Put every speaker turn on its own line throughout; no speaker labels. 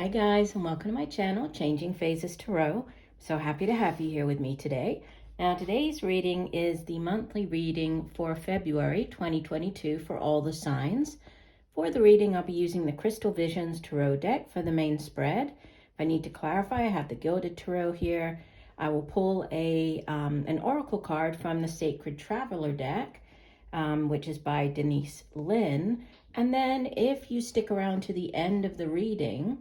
Hi guys, and welcome to my channel, Changing Phases Tarot. So happy to have you here with me today. Now today's reading is the monthly reading for February 2022 for all the signs. For the reading, I'll be using the Crystal Visions Tarot deck for the main spread. If I need to clarify, I have the Gilded Tarot here. I will pull an oracle card from the Sacred Traveler deck, which is by Denise, Linn. And then if you stick around to the end of the reading,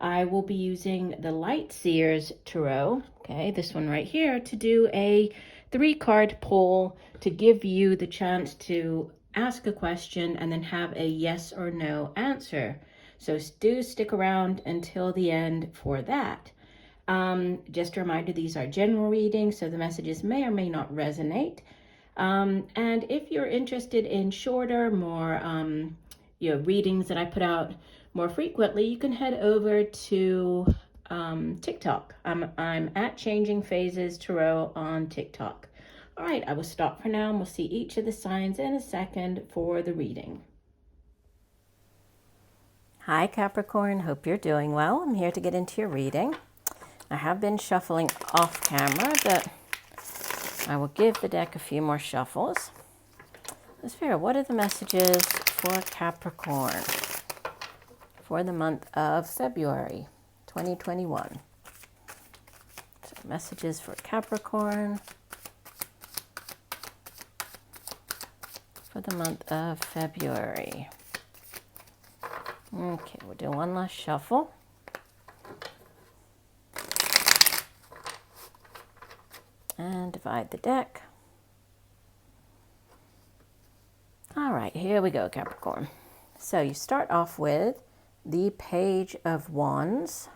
I will be using the Light Seers Tarot, okay, this one right here, to do a 3-card pull to give you the chance to ask a question and then have a yes or no answer. So do stick around until the end for that. Just a reminder, these are general readings, so the messages may or may not resonate. And if you're interested in shorter, more readings that I put out more frequently, you can head over to TikTok. I'm at Changing Phases Tarot on TikTok. All right, I will stop for now and we'll see each of the signs in a second for the reading. Hi Capricorn, hope you're doing well. I'm here to get into your reading. I have been shuffling off camera, but I will give the deck a few more shuffles. Let's figure out what are the messages for Capricorn for the month of February 2021. So messages for Capricorn for the month of February. Okay, we'll do one last shuffle. And divide the deck. All right, here we go, Capricorn. So you start off with the Page of Wands,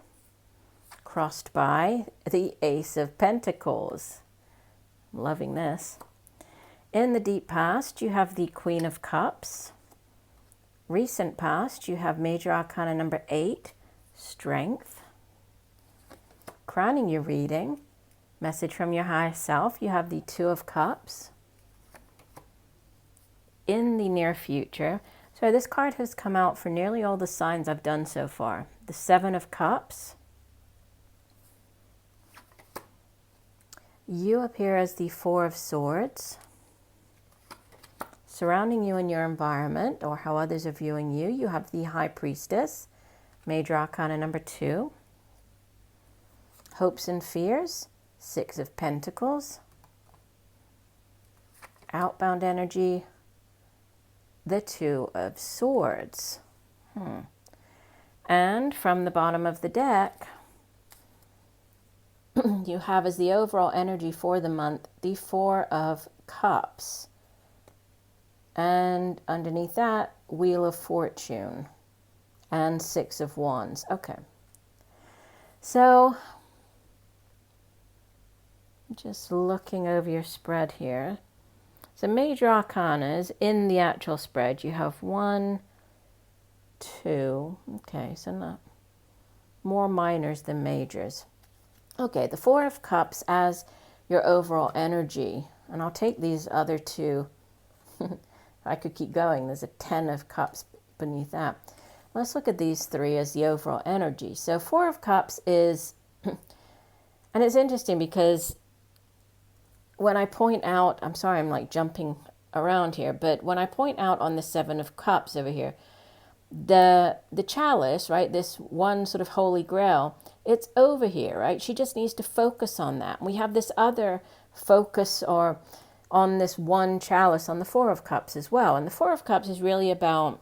crossed by the Ace of Pentacles. I'm loving this. In the deep past, you have the Queen of Cups. Recent past, you have Major Arcana number 8, Strength. Crowning your reading, message from your higher self, you have the Two of Cups. In the near future, so this card has come out for nearly all the signs I've done so far. The Seven of Cups. You appear as the Four of Swords. Surrounding you in your environment, or how others are viewing you, you have the High Priestess, Major Arcana number 2. Hopes and Fears, Six of Pentacles. Outbound energy, the Two of Swords. And from the bottom of the deck, you have as the overall energy for the month, the Four of Cups. And underneath that, Wheel of Fortune and Six of Wands. Okay. So, just looking over your spread here. So major arcanas in the actual spread, you have 1, 2, okay, so not more minors than majors. Okay, the Four of Cups as your overall energy, and I'll take these other two. I could keep going. There's a 10 of Cups beneath that. Let's look at these three as the overall energy. So Four of Cups is, and it's interesting because when I point out, I'm sorry, I'm like jumping around here, but when I point out on the Seven of Cups over here, the chalice, right, this one sort of holy grail, it's over here, right? She just needs to focus on that. We have this other focus or on this one chalice on the Four of Cups as well. And the Four of Cups is really about,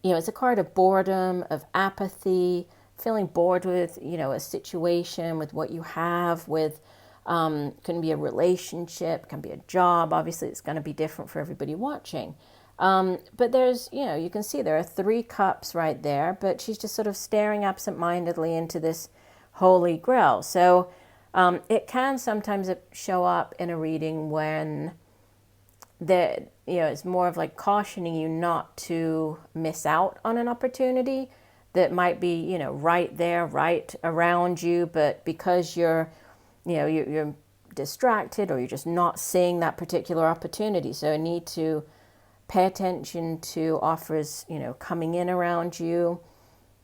it's a card of boredom, of apathy, feeling bored with, a situation, with what you have, with can be a relationship, can be a job. Obviously, it's going to be different for everybody watching. But there's, you can see there are 3 cups right there, but she's just sort of staring absent-mindedly into this holy grail. So it can sometimes show up in a reading when it's more of like cautioning you not to miss out on an opportunity that might be, right there, right around you, but because you're distracted or you're just not seeing that particular opportunity. So you need to pay attention to offers, coming in around you,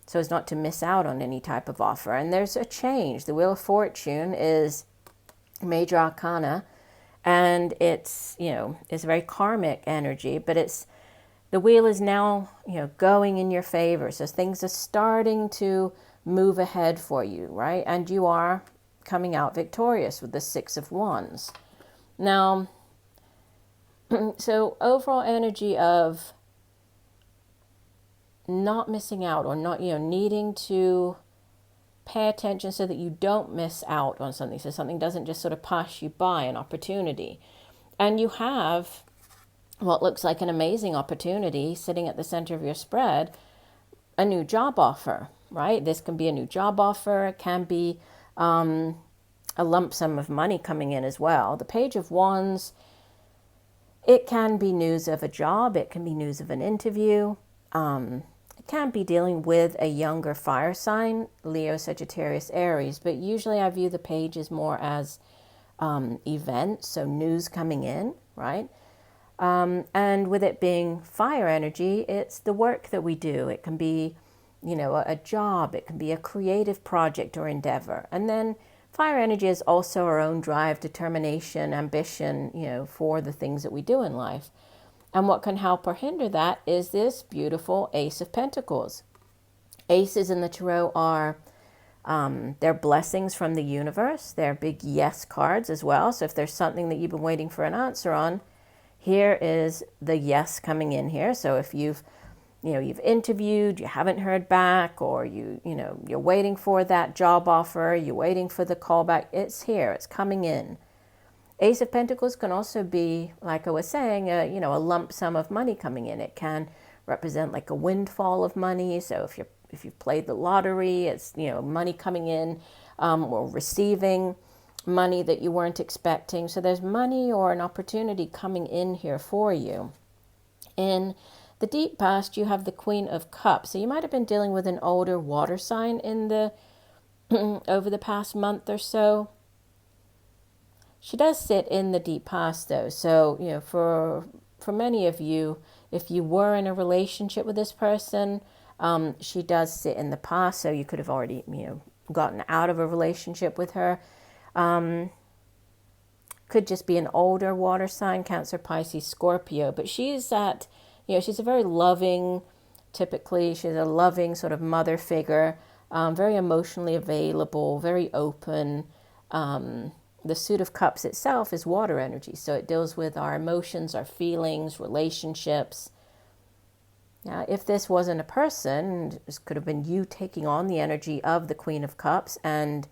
so as not to miss out on any type of offer. And there's a change. The Wheel of Fortune is major arcana, and it's, it's a very karmic energy, but the wheel is now, going in your favor. So things are starting to move ahead for you, right? And you are coming out victorious with the Six of Wands. Now, so overall energy of not missing out, or not, needing to pay attention so that you don't miss out on something, so something doesn't just sort of pass you by, an opportunity. And you have what looks like an amazing opportunity sitting at the center of your spread, a new job offer, right? This can be a new job offer. It can be a lump sum of money coming in as well. The Page of Wands, it can be news of a job. It can be news of an interview. It can be dealing with a younger fire sign, Leo, Sagittarius, Aries. But usually I view the page as more as events, so news coming in, right? And with it being fire energy, it's the work that we do. It can be, a job. It can be a creative project or endeavor. And then fire energy is also our own drive, determination, ambition, for the things that we do in life. And what can help or hinder that is this beautiful Ace of Pentacles. Aces in the Tarot are, they're blessings from the universe. They're big yes cards as well. So if there's something that you've been waiting for an answer on, here is the yes coming in here. So if you've interviewed, you haven't heard back, or you're waiting for that job offer, you're waiting for the callback, it's here, it's coming in. Ace of Pentacles can also be, like I was saying, a lump sum of money coming in. It can represent like a windfall of money. So if you've played the lottery, it's, money coming in, or receiving money that you weren't expecting. So there's money or an opportunity coming in here for you. In the deep past, you have the Queen of Cups. So you might have been dealing with an older water sign in the over the past month or so. She does sit in the deep past though. So, for many of you, if you were in a relationship with this person, she does sit in the past. So you could have already, gotten out of a relationship with her. Could just be an older water sign, Cancer, Pisces, Scorpio. But she's that, she's a very loving, typically, she's a loving sort of mother figure, very emotionally available, very open. The Suit of Cups itself is water energy, so it deals with our emotions, our feelings, relationships. Now, if this wasn't a person, this could have been you taking on the energy of the Queen of Cups and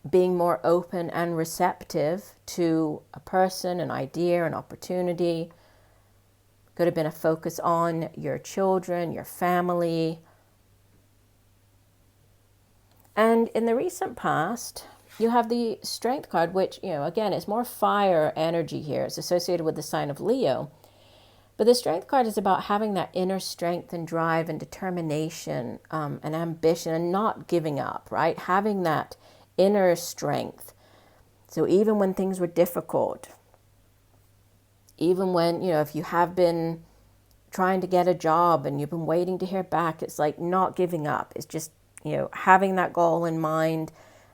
being more open and receptive to a person, an idea, an opportunity. Could have been a focus on your children, your family. And in the recent past, you have the Strength card, which, again, it's more fire energy here. It's associated with the sign of Leo. But the Strength card is about having that inner strength and drive and determination, and ambition, and not giving up, right? Having that inner strength. So even when things were difficult, even when, if you have been trying to get a job and you've been waiting to hear back, it's like not giving up. It's just, having that goal in mind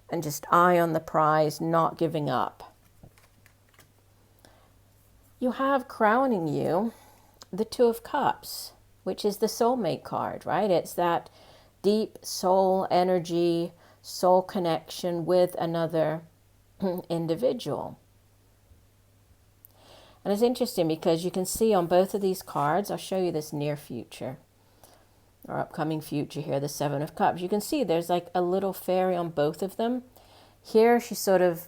and just eye on the prize, not giving up. You have crowning you the Two of Cups, which is the soulmate card, right? It's that deep soul energy, soul connection with another individual. And it's interesting because you can see on both of these cards, I'll show you this near future or upcoming future here, the Seven of Cups. You can see there's like a little fairy on both of them. Here she's sort of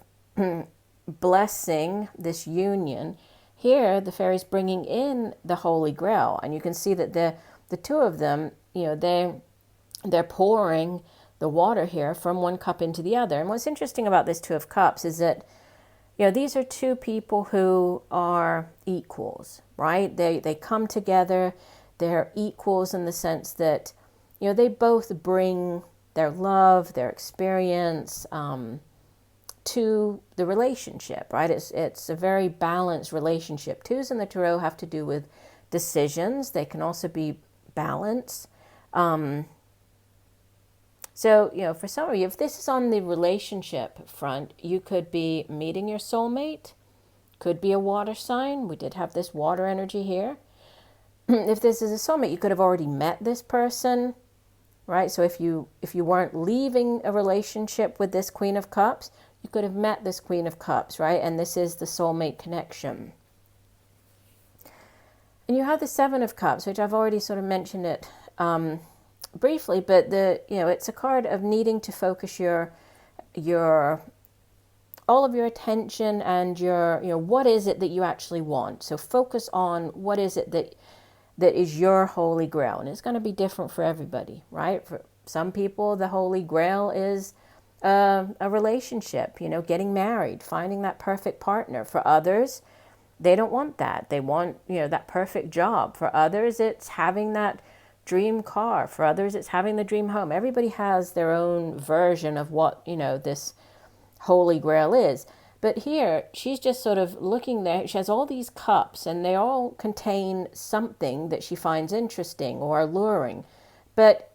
blessing this union. Here the fairy's bringing in the Holy Grail, and you can see that the two of them, they're pouring the water here from one cup into the other. And what's interesting about this Two of Cups is that, these are two people who are equals, right? They come together. They're equals in the sense that, they both bring their love, their experience to the relationship, right? It's a very balanced relationship. Twos in the Tarot have to do with decisions. They can also be balance. So, for some of you, if this is on the relationship front, you could be meeting your soulmate, could be a water sign. We did have this water energy here. If this is a soulmate, you could have already met this person, right? So if you weren't leaving a relationship with this Queen of Cups, you could have met this Queen of Cups, right? And this is the soulmate connection. And you have the Seven of Cups, which I've already sort of mentioned it briefly, but it's a card of needing to focus your all of your attention and your what is it that you actually want. So focus on what is it that is your holy grail, and it's going to be different for everybody, right? For some people, the holy grail is a relationship, getting married, finding that perfect partner. For others, they don't want that. They want that perfect job. For others, it's having that dream car. For others, it's having the dream home. Everybody has their own version of what this holy grail is. But here, she's just sort of looking there. She has all these cups, and they all contain something that she finds interesting or alluring. But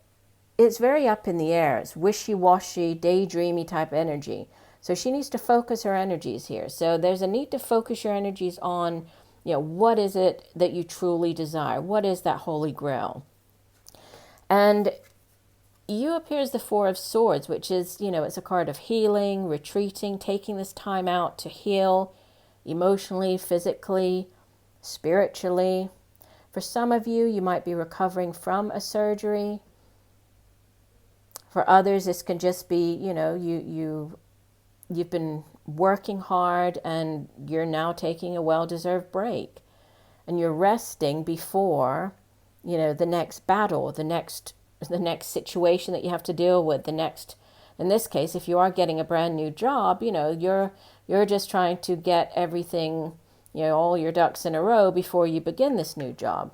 it's very up in the air. It's wishy-washy, daydreamy type energy. So she needs to focus her energies here. So there's a need to focus your energies on, what is it that you truly desire? What is that holy grail? And you appear as the Four of Swords, which is, it's a card of healing, retreating, taking this time out to heal emotionally, physically, spiritually. For some of you, you might be recovering from a surgery. For others, this can just be, you've been working hard and you're now taking a well-deserved break. And you're resting before, the next battle, the next situation that you have to deal with, in this case, if you are getting a brand new job, you're just trying to get everything, all your ducks in a row before you begin this new job.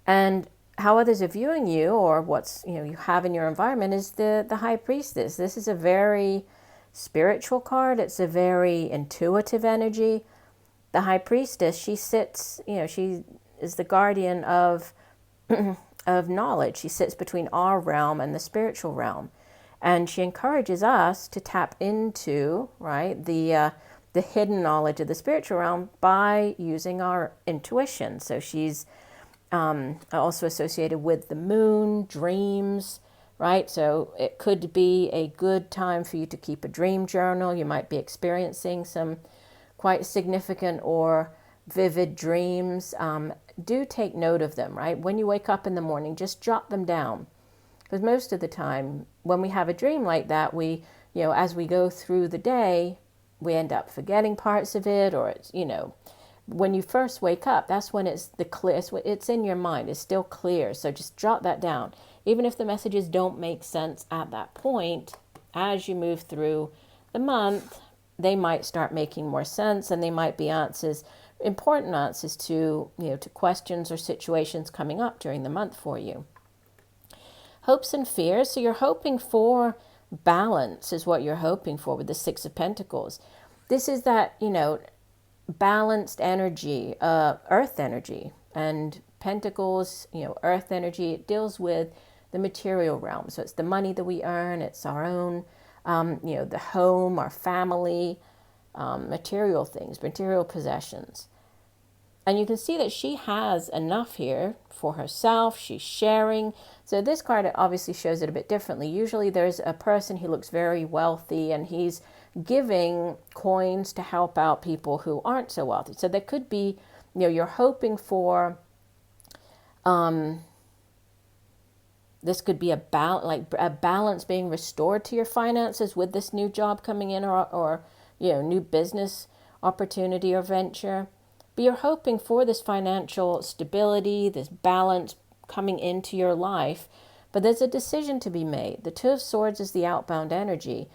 And how others are viewing you, or what's, you have in your environment, is the High Priestess. This is a very spiritual card. It's a very intuitive energy. The High Priestess, she sits, she is the guardian of of knowledge. She sits between our realm and the spiritual realm, and she encourages us to tap into, right, the hidden knowledge of the spiritual realm by using our intuition. So she's also associated with the moon, dreams, right? So it could be a good time for you to keep a dream journal. You might be experiencing some quite significant or vivid dreams. Do take note of them, right? When you wake up in the morning, just jot them down. Because most of the time, when we have a dream like that, we, as we go through the day, we end up forgetting parts of it, or it's, when you first wake up, that's when it's the clearest, it's in your mind, it's still clear. So just jot that down. Even if the messages don't make sense at that point, as you move through the month, they might start making more sense, and they might be answers, important answers to, to questions or situations coming up during the month for you. Hopes and fears. So you're hoping for balance is what you're hoping for with the Six of Pentacles. This is that, balanced energy, earth energy, and Pentacles, earth energy. It deals with the material realm. So it's the money that we earn. It's our own, the home, our family, material things, material possessions. And you can see that she has enough here for herself. She's sharing. So this card obviously shows it a bit differently. Usually there's a person who looks very wealthy, and he's giving coins to help out people who aren't so wealthy. So there could be, you're hoping for, this could be a balance being restored to your finances with this new job coming in, or new business opportunity or venture. But you're hoping for this financial stability, this balance coming into your life. But there's a decision to be made. The Two of Swords is the outbound energy.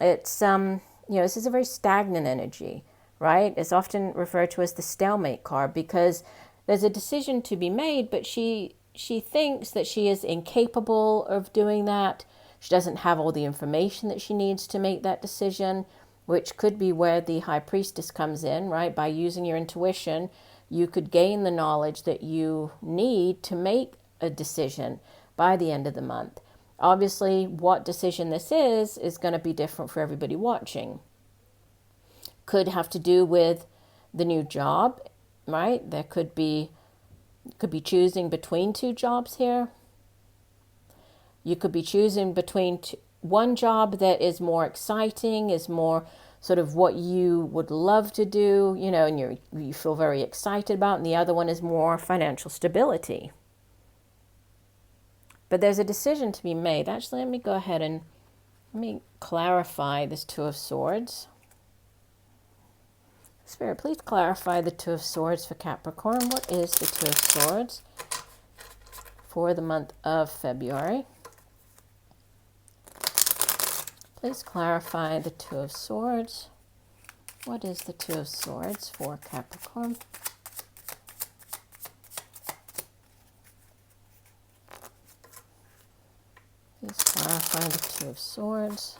It's, this is a very stagnant energy, right? It's often referred to as the stalemate card, because there's a decision to be made, but she thinks that she is incapable of doing that. She doesn't have all the information that she needs to make that decision, which could be where the High Priestess comes in, right? By using your intuition, you could gain the knowledge that you need to make a decision by the end of the month. Obviously, what decision this is going to be different for everybody watching. Could have to do with the new job, right? There could be choosing between two jobs here. You could be choosing between one job that is more exciting, is more sort of what you would love to do, you know, and you feel very excited about, and the other one is more financial stability. But there's a decision to be made. Actually, let me go ahead and let me clarify this Two of Swords. Spirit, please clarify the Two of Swords for Capricorn. What is the Two of Swords for the month of February? Please clarify the Two of Swords. What is the Two of Swords for Capricorn? Please clarify the Two of Swords.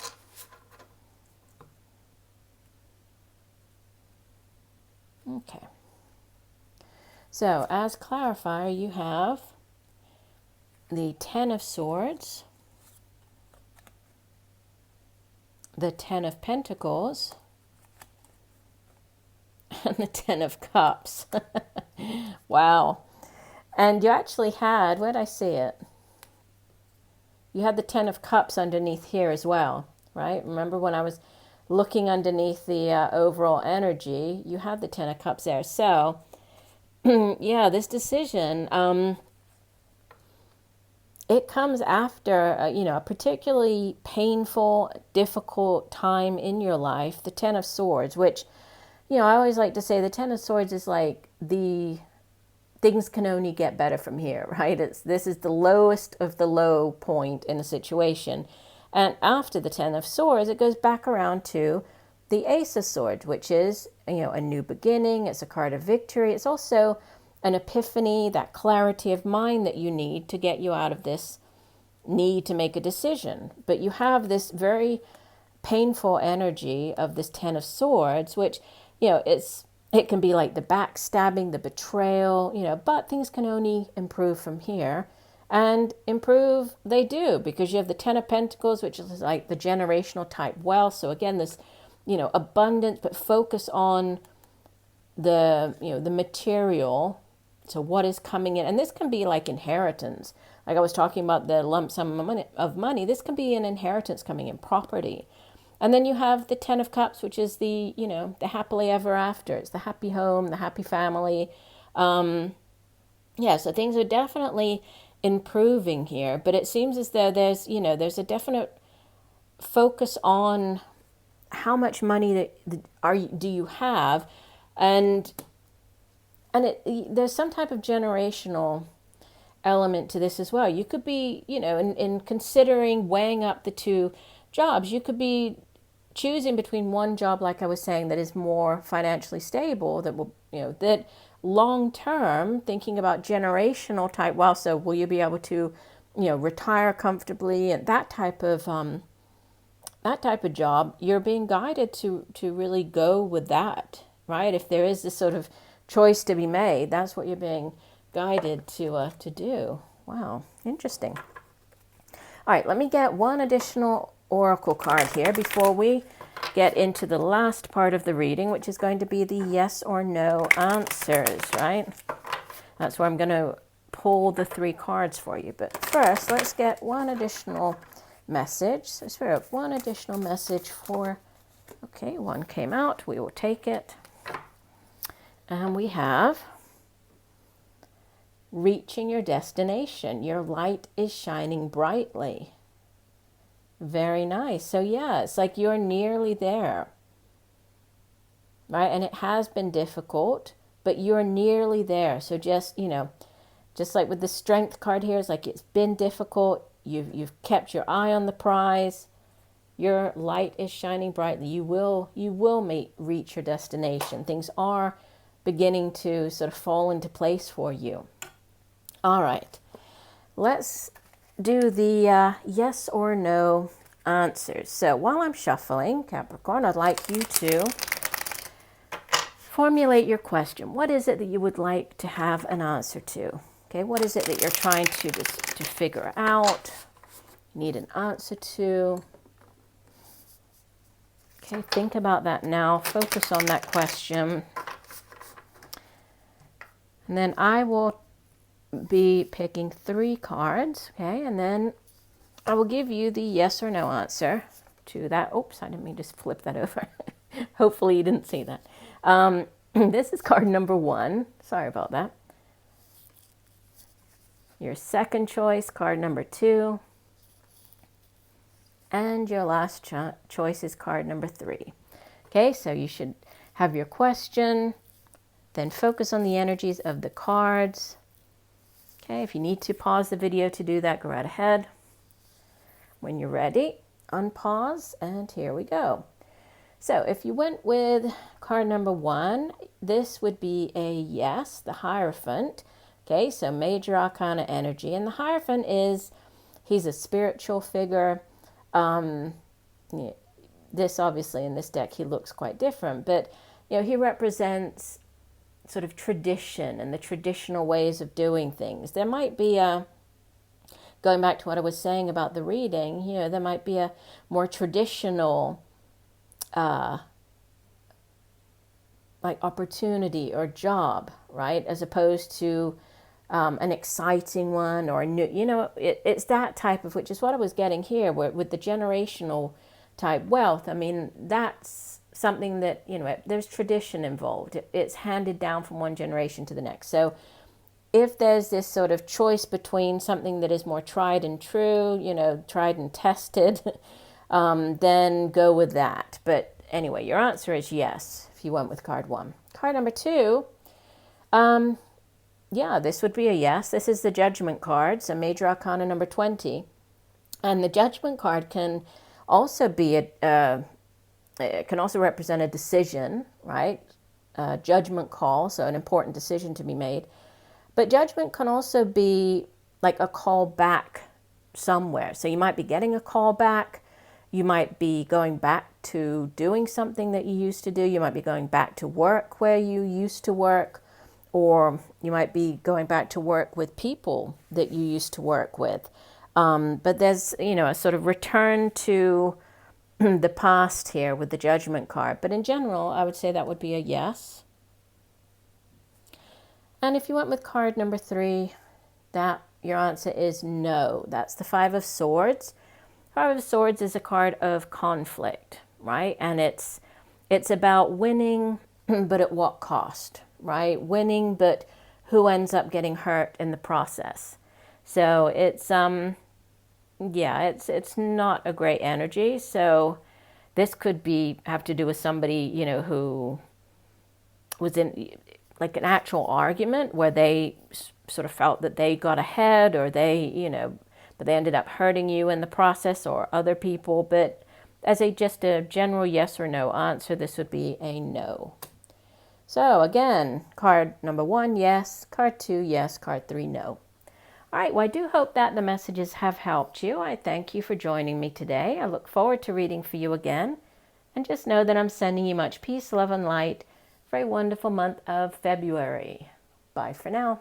Okay. So, as clarifier, you have the Ten of Swords, the Ten of Pentacles, and the Ten of Cups. Wow. And you actually had, where did I see it? You had the Ten of Cups underneath here as well, right? Remember when I was looking underneath the overall energy, you had the Ten of Cups there. So, yeah, this decision, it comes after, you know, a particularly painful, difficult time in your life, the Ten of Swords, which, you know, I always like to say the Ten of Swords is like things can only get better from here, right? This is the lowest of the low point in a situation. And after the Ten of Swords, it goes back around to the Ace of Swords, which is, you know, a new beginning. It's a card of victory. It's also an epiphany, that clarity of mind that you need to get you out of this need to make a decision. But you have this very painful energy of this Ten of Swords, which, you know, it can be like the backstabbing, the betrayal, you know, but things can only improve from here. And improve they do, because you have the Ten of Pentacles, which is like the generational type wealth. So again, this, you know, abundance, but focus on the, you know, the material. So what is coming in, and this can be like inheritance. Like I was talking about the lump sum of money. This can be an inheritance coming in, property. And then you have the Ten of Cups, which is the, you know, the happily ever after. It's the happy home, the happy family. Yeah, so things are definitely improving here. But it seems as though there's, you know, there's a definite focus on how much money do you have, and there's some type of generational element to this as well. You could be, you know, in considering weighing up the two jobs, you could be choosing between one job, like I was saying, that is more financially stable, that will, you know, that long term, thinking about generational type wealth. So will you be able to, you know, retire comfortably, and that type of job, you're being guided to really go with that, right? If there is this sort of choice to be made, that's what you're being guided to do. Wow, interesting. All right, let me get one additional oracle card here before we get into the last part of the reading, which is going to be the yes or no answers, right? That's where I'm going to pull the 3 cards for you. But first, let's get one additional message. So Spirit, one additional message for, okay, one came out. We will take it. And we have reaching your destination. Your light is shining brightly. Very nice. So yeah, it's like you're nearly there, right? And it has been difficult, but you're nearly there. So just, you know, just like with the Strength card here, it's like it's been difficult. You've kept your eye on the prize. Your light is shining brightly. You will reach your destination. Things are beginning to sort of fall into place for you. All right, let's do the yes or no answers. So while I'm shuffling, Capricorn, I'd like you to formulate your question. What is it that you would like to have an answer to? Okay, what is it that you're trying to figure out? Need an answer to? Okay, think about that now. Focus on that question. And then I will be picking 3 cards, okay? And then I will give you the yes or no answer to that. Oops, I didn't mean to flip that over. Hopefully you didn't see that. This is card number 1. Sorry about that. Your second choice, card number 2. And your last choice is card number 3. Okay, so you should have your question, then focus on the energies of the cards. Okay, if you need to pause the video to do that, go right ahead. When you're ready, unpause, and here we go. So if you went with card number 1, this would be a yes, the Hierophant. Okay, so major arcana energy. And the Hierophant he's a spiritual figure. This obviously in this deck, he looks quite different, but he represents sort of tradition and the traditional ways of doing things. There might be going back to what I was saying about the reading, there might be a more traditional like opportunity or job, right? As opposed to an exciting one or a new, it's that type of, which is what I was getting here with the generational type wealth. I mean, that's something that, there's tradition involved. It's handed down from one generation to the next. So if there's this sort of choice between something that is more tried and true, tried and tested, then go with that. But anyway, your answer is yes, if you went with card 1. Card number 2, this would be a yes. This is the Judgment card, so Major Arcana number 20. And the Judgment card can also be it can also represent a decision, right? A judgment call, so an important decision to be made. But judgment can also be like a call back somewhere. So you might be getting a call back. You might be going back to doing something that you used to do. You might be going back to work where you used to work. Or you might be going back to work with people that you used to work with. But there's, a sort of return to the past here with the Judgment card. But in general, I would say that would be a yes. And if you went with card number 3, your answer is no. That's the 5 of Swords. 5 of Swords is a card of conflict, right? And it's about winning, but at what cost, right? Winning, but who ends up getting hurt in the process. So it's it's not a great energy. So this could have to do with somebody, who was in like an actual argument where they sort of felt that they got ahead, or they, but they ended up hurting you in the process, or other people. But as just a general yes or no answer, this would be a no. So again, card number 1, yes. Card 2, yes. Card 3, no. All right, well, I do hope that the messages have helped you. I thank you for joining me today. I look forward to reading for you again. And just know that I'm sending you much peace, love, and light for a wonderful month of February. Bye for now.